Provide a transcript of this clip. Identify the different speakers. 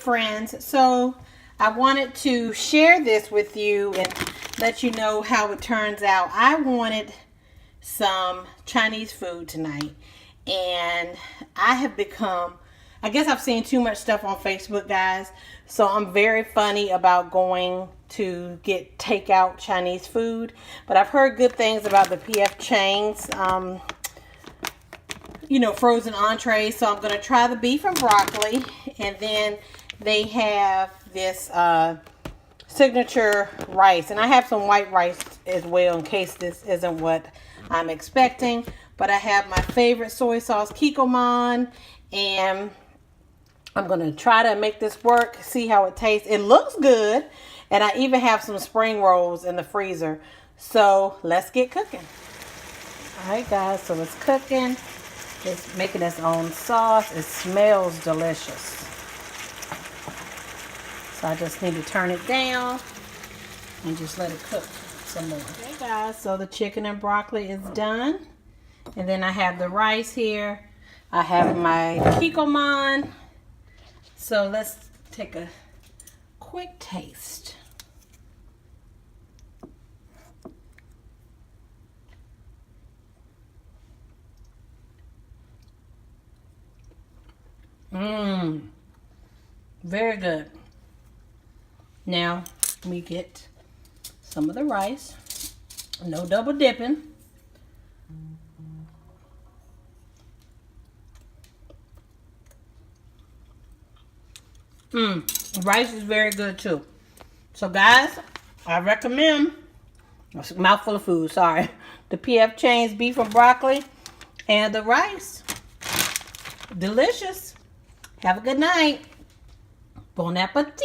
Speaker 1: friends, so I wanted to share this with you and let you know how it turns out. I wanted some Chinese food tonight, and I have become, I guess I've seen too much stuff on Facebook, guys, so I'm very funny about going to get takeout Chinese food, but I've heard good things about the P.F. Chang's frozen entrees. So I'm going to try the beef and broccoli. And then they have this signature rice. And I have some white rice as well in case this isn't what I'm expecting. But I have my favorite soy sauce, Kikkoman. And I'm going to try to make this work, see how it tastes. It looks good. And I even have some spring rolls in the freezer. So let's get cooking. All right, guys. So it's cooking. It's making its own sauce. It smells delicious. So I just need to turn it down and just let it cook some more. Okay, guys, so the chicken and broccoli is done. And then I have the rice here. I have my Kikkoman. So let's take a quick taste. Very good. Now we get some of the rice. No double dipping. Rice is very good too. So guys, I recommend, a mouthful of food, sorry, the P.F. Chang's beef and broccoli and the rice. Delicious. Have a good night. Bon appetit.